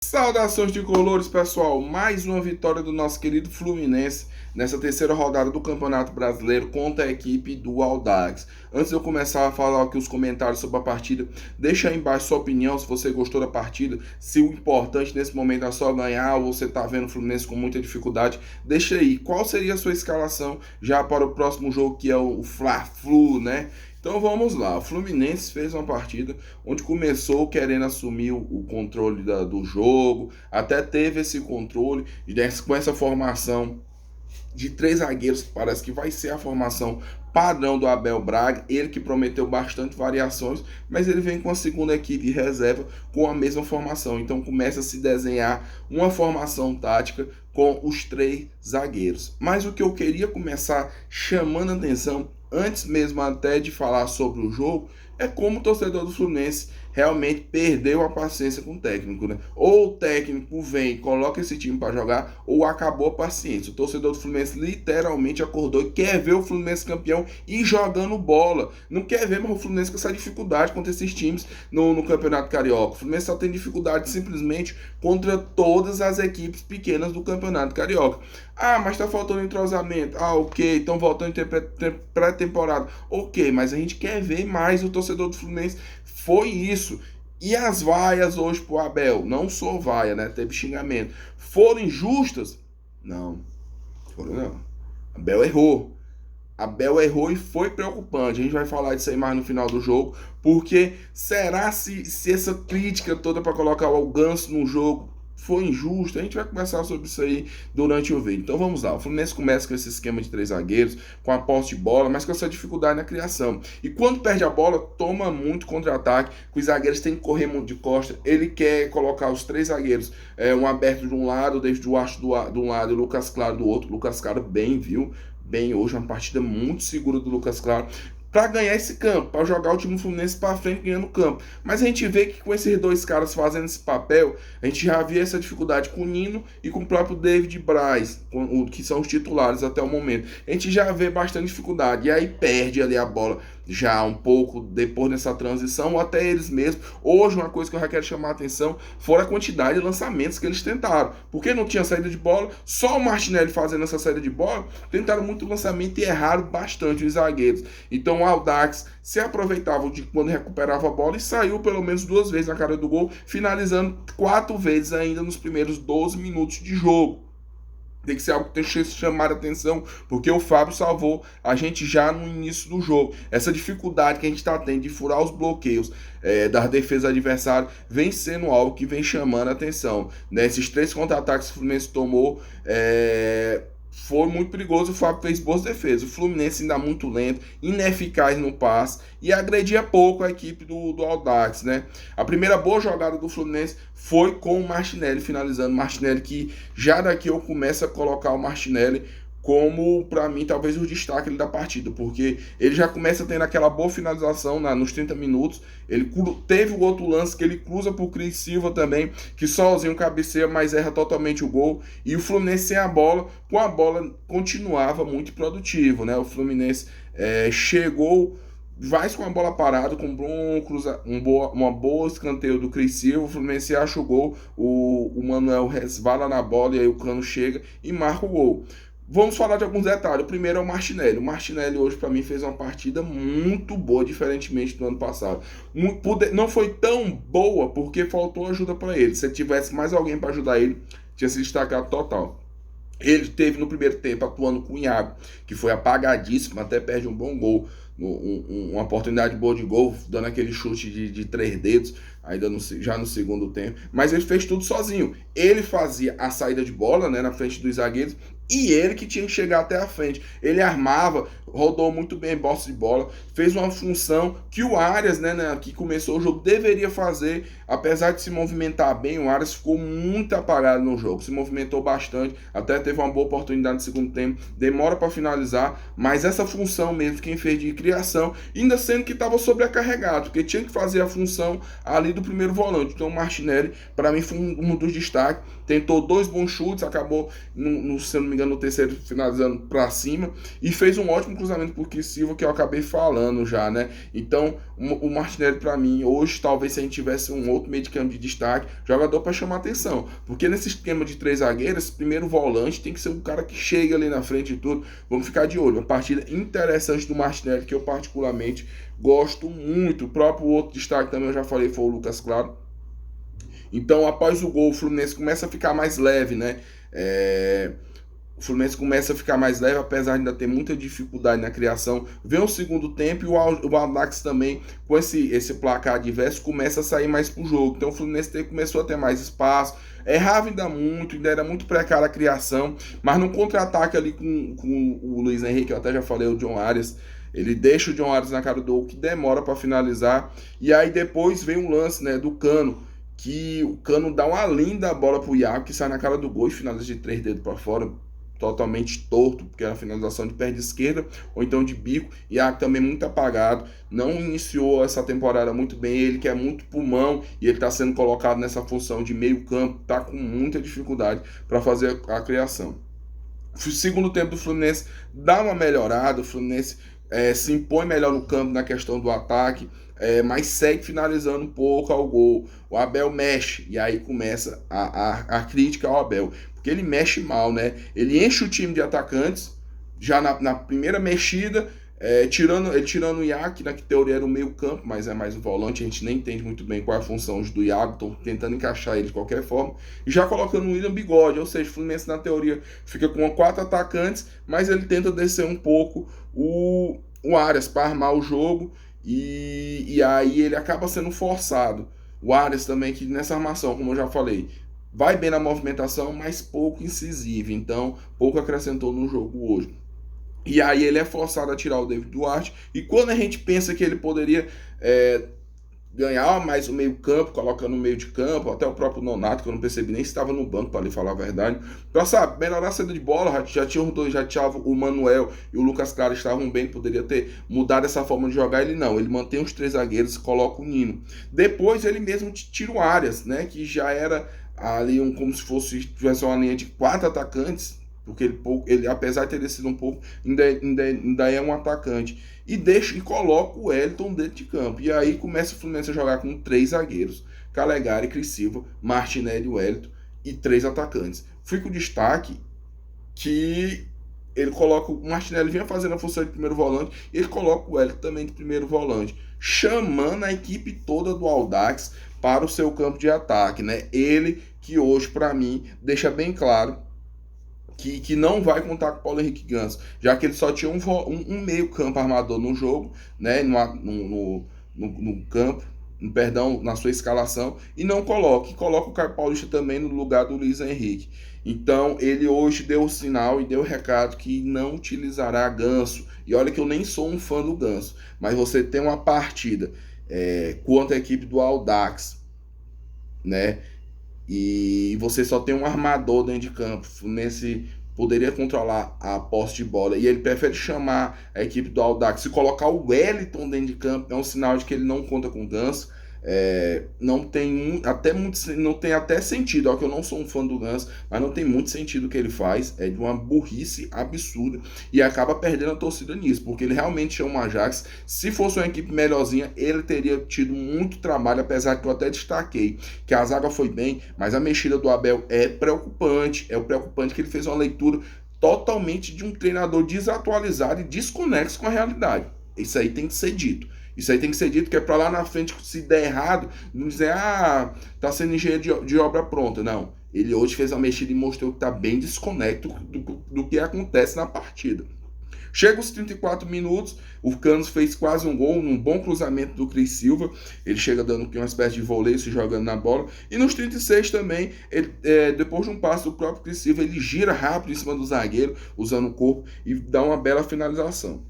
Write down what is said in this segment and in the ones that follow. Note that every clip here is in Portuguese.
Saudações de colores, pessoal. Mais uma vitória do nosso querido Fluminense nessa terceira rodada do Campeonato Brasileiro contra a equipe do Audax. Antes de eu começar a falar aqui os comentários sobre a partida, deixa aí embaixo sua opinião se você gostou da partida, se o importante nesse momento é só ganhar ou você tá vendo o Fluminense com muita dificuldade. Deixa aí, qual seria a sua escalação já para o próximo jogo, que é o Fla-Flu, né? Então vamos lá, o Fluminense fez uma partida onde começou querendo assumir o controle do jogo, até teve esse controle, e com essa formação de três zagueiros, que parece que vai ser a formação padrão do Abel Braga, ele que prometeu bastante variações, mas ele vem com a segunda equipe de reserva com a mesma formação, então começa a se desenhar uma formação tática com os três zagueiros. Mas o que eu queria começar chamando a atenção, antes mesmo até de falar sobre o jogo, é como o torcedor do Fluminense realmente perdeu a paciência com o técnico, né? Ou o técnico vem e coloca esse time para jogar, ou acabou a paciência. O torcedor do Fluminense literalmente acordou e quer ver o Fluminense campeão e jogando bola. Não quer ver mais o Fluminense com essa dificuldade contra esses times no Campeonato Carioca. O Fluminense só tem dificuldade simplesmente contra todas as equipes pequenas do Campeonato Carioca. Ah, mas tá faltando entrosamento. Ah, ok, estão voltando em pré-temporada. Ok, mas a gente quer ver mais. O torcedor do Fluminense foi isso. E as vaias hoje pro Abel, não sou vaia, né? Teve xingamento. Foram injustas? Não. Foram não. Abel errou. Abel errou e foi preocupante. A gente vai falar disso aí mais no final do jogo. Porque será se essa crítica toda para colocar o Ganso no jogo foi injusto? A gente vai conversar sobre isso aí durante o vídeo. Então vamos lá. O Fluminense começa com esse esquema de três zagueiros, com a posse de bola, mas com essa dificuldade na criação. E quando perde a bola, toma muito contra-ataque, que os zagueiros têm que correr muito de costa. Ele quer colocar os três zagueiros, um aberto de um lado, o David Duarte de um lado e o Lucas Claro do outro. O Lucas Claro bem, viu? Bem hoje, uma partida muito segura do Lucas Claro, para ganhar esse campo, para jogar o time do Fluminense para frente ganhando o campo. Mas a gente vê que com esses dois caras fazendo esse papel, a gente já via essa dificuldade com o Nino e com o próprio David Braz, que são os titulares até o momento. A gente já vê bastante dificuldade, e aí perde ali a bola já um pouco depois dessa transição, ou até eles mesmos. Hoje, uma coisa que eu já quero chamar a atenção foi a quantidade de lançamentos que eles tentaram, porque não tinha saída de bola, só o Martinelli fazendo essa saída de bola, tentaram muito lançamento e erraram bastante os zagueiros. Então o Audax se aproveitava de quando recuperava a bola e saiu pelo menos duas vezes na cara do gol, finalizando 4 vezes ainda nos primeiros 12 minutos de jogo. Tem que ser algo que tem que chamar a atenção, porque o Fábio salvou a gente já no início do jogo. Essa dificuldade que a gente está tendo de furar os bloqueios da defesa adversária vem sendo algo que vem chamando a atenção. Né? Esses 3 contra-ataques que o Fluminense tomou foi muito perigoso. O Fábio fez boas defesas. O Fluminense ainda muito lento, ineficaz no passe e agredia pouco a equipe do Audax, né? A primeira boa jogada do Fluminense foi com o Martinelli finalizando. Martinelli, que já daqui eu começo a colocar o Martinelli como, para mim, talvez o destaque da partida, porque ele já começa tendo aquela boa finalização nos 30 minutos, ele teve o outro lance que ele cruza pro Cris Silva também, que sozinho cabeceia, mas erra totalmente o gol, e o Fluminense sem a bola, com a bola continuava muito produtivo, né? O Fluminense chegou vai com a bola parada, com uma boa escanteio do Cris Silva, o Fluminense acha o gol, o Manuel resvala na bola e aí o Cano chega e marca o gol. Vamos falar de alguns detalhes. O primeiro é o Martinelli. O Martinelli hoje, para mim, fez uma partida muito boa, diferentemente do ano passado. Não foi tão boa porque faltou ajuda para ele. Se tivesse mais alguém para ajudar ele, tinha se destacado total. Ele teve no primeiro tempo atuando com o Iago, que foi apagadíssimo, até perde um bom gol, uma oportunidade boa de gol, dando aquele chute de 3 dedos, ainda já no segundo tempo. Mas ele fez tudo sozinho. Ele fazia a saída de bola, né, na frente dos zagueiros, e ele que tinha que chegar até a frente. Ele armava, rodou muito bem bosta de bola, fez uma função que o Arias, né, que começou o jogo, deveria fazer. Apesar de se movimentar bem, o Arias ficou muito apagado no jogo, se movimentou bastante, até teve uma boa oportunidade no segundo tempo, demora para finalizar, mas essa função mesmo, quem fez de criação, ainda sendo que estava sobrecarregado, porque tinha que fazer a função ali do primeiro volante. Então o Martinelli, para mim, foi um dos destaques. Tentou 2 bons chutes, acabou, se eu não me engano, no terceiro finalizando para cima, e fez um ótimo cruzamento por Cris Silva, que eu acabei falando já, né? Então o Martinelli, para mim, hoje, talvez se a gente tivesse um outro meio de campo de destaque, jogador para chamar atenção. Porque nesse esquema de 3 zagueiros, esse primeiro volante tem que ser um cara que chega ali na frente e tudo. Vamos ficar de olho. Uma partida interessante do Martinelli, que eu particularmente gosto muito. O próprio outro destaque também, eu já falei, foi o Lucas Claro. Então, após o gol, o Fluminense começa a ficar mais leve, né? O Fluminense começa a ficar mais leve, apesar de ainda ter muita dificuldade na criação. Vem o segundo tempo e o Audax também, com esse placar adverso, começa a sair mais pro jogo. Então o Fluminense começou a ter mais espaço, errava ainda era muito precária a criação, mas no contra-ataque ali com o Luiz Henrique, eu até já falei, o John Arias, ele deixa o John Arias na cara do gol, que demora para finalizar, e aí depois vem um lance, né, do Cano, que o Cano dá uma linda bola pro Iago, que sai na cara do gol e finaliza de 3 dedos para fora, totalmente torto, porque era a finalização de pé de esquerda, ou então de bico. Iago também muito apagado, não iniciou essa temporada muito bem, ele que é muito pulmão, e ele está sendo colocado nessa função de meio campo, está com muita dificuldade para fazer a criação. O segundo tempo do Fluminense dá uma melhorada, o Fluminense se impõe melhor no campo na questão do ataque, mas segue finalizando um pouco ao gol. O Abel mexe, e aí começa a crítica ao Abel, porque ele mexe mal, né? Ele enche o time de atacantes, já na primeira mexida, tirando o Iago, que na teoria era o meio campo, mas é mais o volante, a gente nem entende muito bem qual é a função do Iago, estão tentando encaixar ele de qualquer forma, e já colocando o William Bigode, ou seja, o Fluminense na teoria fica com 4 atacantes, mas ele tenta descer um pouco o Arias para armar o jogo, e aí ele acaba sendo forçado. O Arias também, que nessa armação, como eu já falei, vai bem na movimentação, mas pouco incisivo, então pouco acrescentou no jogo hoje. E aí ele é forçado a tirar o David Duarte, e quando a gente pensa que ele poderia ganhar mais o meio campo, colocando no meio de campo, até o próprio Nonato, que eu não percebi nem se estava no banco, para lhe falar a verdade, para sabe, melhorar a saída de bola, já tinha os dois, já tinha o Manuel e o Lucas Claro estavam bem, poderia ter mudado essa forma de jogar, ele não, ele mantém os 3 zagueiros e coloca o Nino. Depois ele mesmo tira o Arias, né, que já era ali como se tivesse uma linha de 4 atacantes, porque ele apesar de ter descido um pouco, ainda é um atacante. E coloca o Wellington dentro de campo. E aí começa o Fluminense a jogar com 3 zagueiros. Calegari, Cris Silva, Martinelli, Wellington e 3 atacantes. Fica o destaque que ele coloca o Martinelli, vinha fazendo a função de primeiro volante, e ele coloca o Wellington também de primeiro volante, chamando a equipe toda do Audax para o seu campo de ataque, né? Ele que hoje, para mim, deixa bem claro que não vai contar com o Paulo Henrique Ganso, já que ele só tinha um meio campo armador no jogo, né, no campo, perdão, na sua escalação, e não coloca o Caio Paulista também no lugar do Luiz Henrique. Então ele hoje deu o sinal e deu o recado que não utilizará Ganso, e olha que eu nem sou um fã do Ganso, mas você tem uma partida contra a equipe do Audax, né, e você só tem um armador dentro de campo, poderia controlar a posse de bola, e ele prefere chamar a equipe do Audax e colocar o Wellington dentro de campo, é um sinal de que ele não conta com o Ganso. Não tem até sentido, ó, que eu não sou um fã do Ganso, mas não tem muito sentido o que ele faz, é de uma burrice absurda, e acaba perdendo a torcida nisso, porque ele realmente chama o Ajax. Se fosse uma equipe melhorzinha, ele teria tido muito trabalho, apesar que eu até destaquei que a zaga foi bem, mas a mexida do Abel é preocupante que ele fez uma leitura totalmente de um treinador desatualizado e desconexo com a realidade. Isso aí tem que ser dito. Que é para lá na frente, se der errado, não dizer, tá sendo engenheiro de obra pronta. Não. Ele hoje fez a mexida e mostrou que tá bem desconecto do que acontece na partida. Chega os 34 minutos, o Canos fez quase um gol, um bom cruzamento do Cris Silva, ele chega dando uma espécie de voleio, se jogando na bola, e nos 36 também, depois de um passe do próprio Cris Silva, ele gira rápido em cima do zagueiro, usando o corpo, e dá uma bela finalização.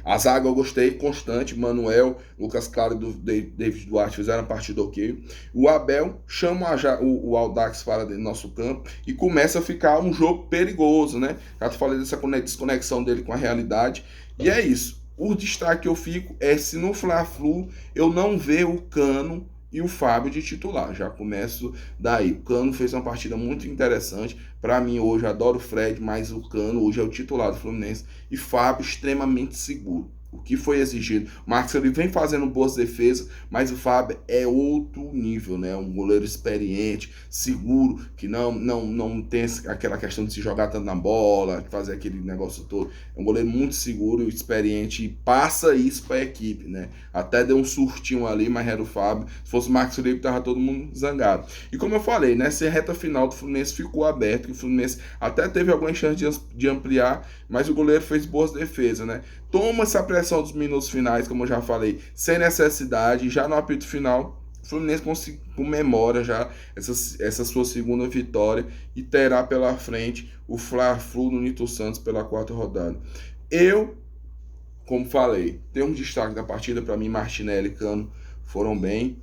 A zaga eu gostei, constante, Manuel, Lucas Claro e David Duarte fizeram a partida ok. O Abel chama o Audax para dentro do nosso campo e começa a ficar um jogo perigoso, né? Já te falei dessa desconexão dele com a realidade, e é isso. O destaque que eu fico é se no Fla-Flu eu não ver o Cano e o Fábio de titular. Já começo daí. O Cano fez uma partida muito interessante. Para mim, hoje, adoro o Fred, mas o Cano hoje é o titular do Fluminense. E Fábio extremamente seguro. O que foi exigido. O Marcos ele vem fazendo boas defesas, mas o Fábio é outro nível, né? Um goleiro experiente, seguro, que não tem aquela questão de se jogar tanto na bola, fazer aquele negócio todo. É um goleiro muito seguro e experiente e passa isso para a equipe, né? Até deu um surtinho ali, mas era o Fábio. Se fosse o Marcos Felipe, tava todo mundo zangado. E como eu falei, nessa reta final do Fluminense ficou aberto, que o Fluminense até teve alguma chance de ampliar, mas o goleiro fez boas defesas, né? Toma essa pressão dos minutos finais, como eu já falei, sem necessidade, já no apito final, o Fluminense comemora já essa sua segunda vitória e terá pela frente o Fla-Flu no Nito Santos pela quarta rodada. Eu, como falei, tem um destaque da partida, para mim, Martinelli e Cano foram bem,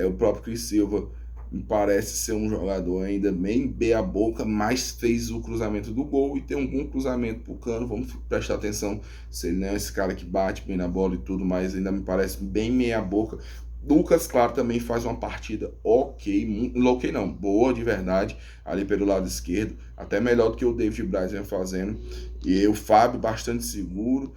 o próprio Cris Silva me parece ser um jogador ainda bem meia-boca, mas fez o cruzamento do gol e tem um bom cruzamento pro Cano. Vamos prestar atenção se ele não é esse cara que bate bem na bola e tudo, mas ainda me parece bem meia-boca. Lucas, claro, também faz uma partida ok não, boa de verdade, ali pelo lado esquerdo, até melhor do que o David Braz vem fazendo. E o Fábio bastante seguro.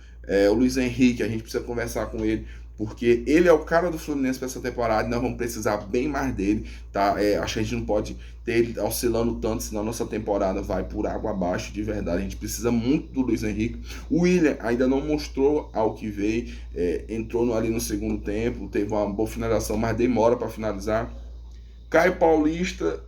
O Luiz Henrique, a gente precisa conversar com ele, porque ele é o cara do Fluminense para essa temporada e nós vamos precisar bem mais dele, tá? Acho que a gente não pode ter ele oscilando tanto, senão a nossa temporada vai por água abaixo, de verdade. A gente precisa muito do Luiz Henrique. O William ainda não mostrou ao que veio, entrou ali no segundo tempo, teve uma boa finalização, mas demora para finalizar. Caio Paulista,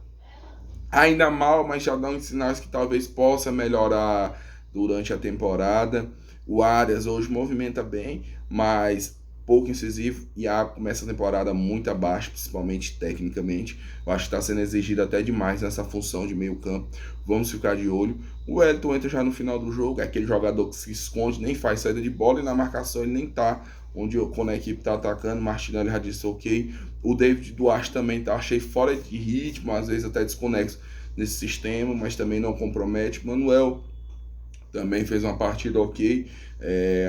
ainda mal, mas já dá uns sinais que talvez possa melhorar durante a temporada. O Arias hoje movimenta bem, mas pouco incisivo. Iago começa a temporada muito abaixo, principalmente tecnicamente. Eu acho que está sendo exigido até demais nessa função de meio campo. Vamos ficar de olho. O Wellington entra já no final do jogo, é aquele jogador que se esconde, nem faz saída de bola e na marcação ele nem tá quando a equipe está atacando. Martinelli já disse ok. O David Duarte também tá, achei fora de ritmo, às vezes até desconexo nesse sistema, mas também não compromete. Manuel também fez uma partida ok,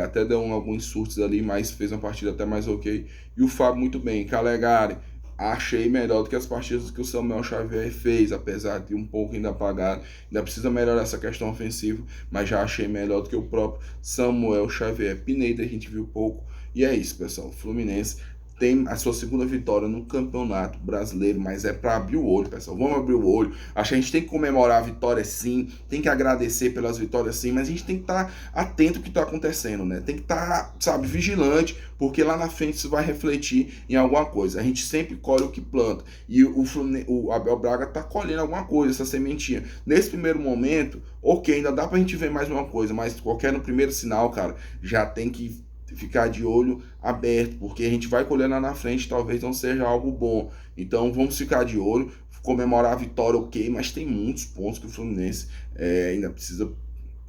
até deu alguns surtos ali, mas fez uma partida até mais ok. E o Fábio muito bem. Calegari, achei melhor do que as partidas que o Samuel Xavier fez, apesar de um pouco ainda apagado. Ainda precisa melhorar essa questão ofensiva, mas já achei melhor do que o próprio Samuel Xavier. Pineda a gente viu pouco. E é isso, pessoal. O Fluminense tem a sua segunda vitória no Campeonato Brasileiro, mas é para abrir o olho, pessoal. Vamos abrir o olho. Acho que a gente tem que comemorar a vitória sim, tem que agradecer pelas vitórias sim, mas a gente tem que estar atento ao que está acontecendo, né? Tem que estar, sabe, vigilante, porque lá na frente isso vai refletir em alguma coisa. A gente sempre colhe o que planta. E o Abel Braga tá colhendo alguma coisa, essa sementinha. Nesse primeiro momento, ok, ainda dá pra gente ver mais uma coisa, mas qualquer no primeiro sinal, cara, já tem que ficar de olho aberto, porque a gente vai colher lá na frente, talvez não seja algo bom. Então vamos ficar de olho, comemorar a vitória, ok, mas tem muitos pontos que o Fluminense ainda precisa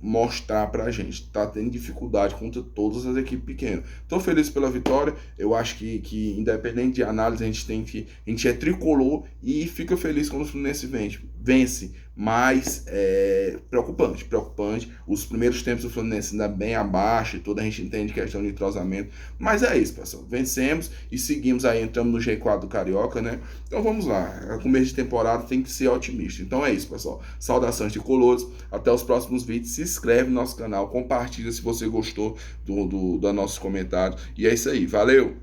mostrar pra gente. Tá tendo dificuldade contra todas as equipes pequenas. Tô feliz pela vitória. Eu acho que independente de análise, a gente é tricolor e fica feliz quando o Fluminense vence. Mas preocupante. Os primeiros tempos do Fluminense ainda bem abaixo, e toda a gente entende questão de entrosamento. Mas é isso, pessoal. Vencemos e seguimos aí, entramos no G4 do Carioca, né? Então vamos lá. Começo de temporada tem que ser otimista. Então é isso, pessoal. Saudações de colores. Até os próximos vídeos. Se inscreve no nosso canal, compartilha se você gostou do nosso comentário. E é isso aí. Valeu!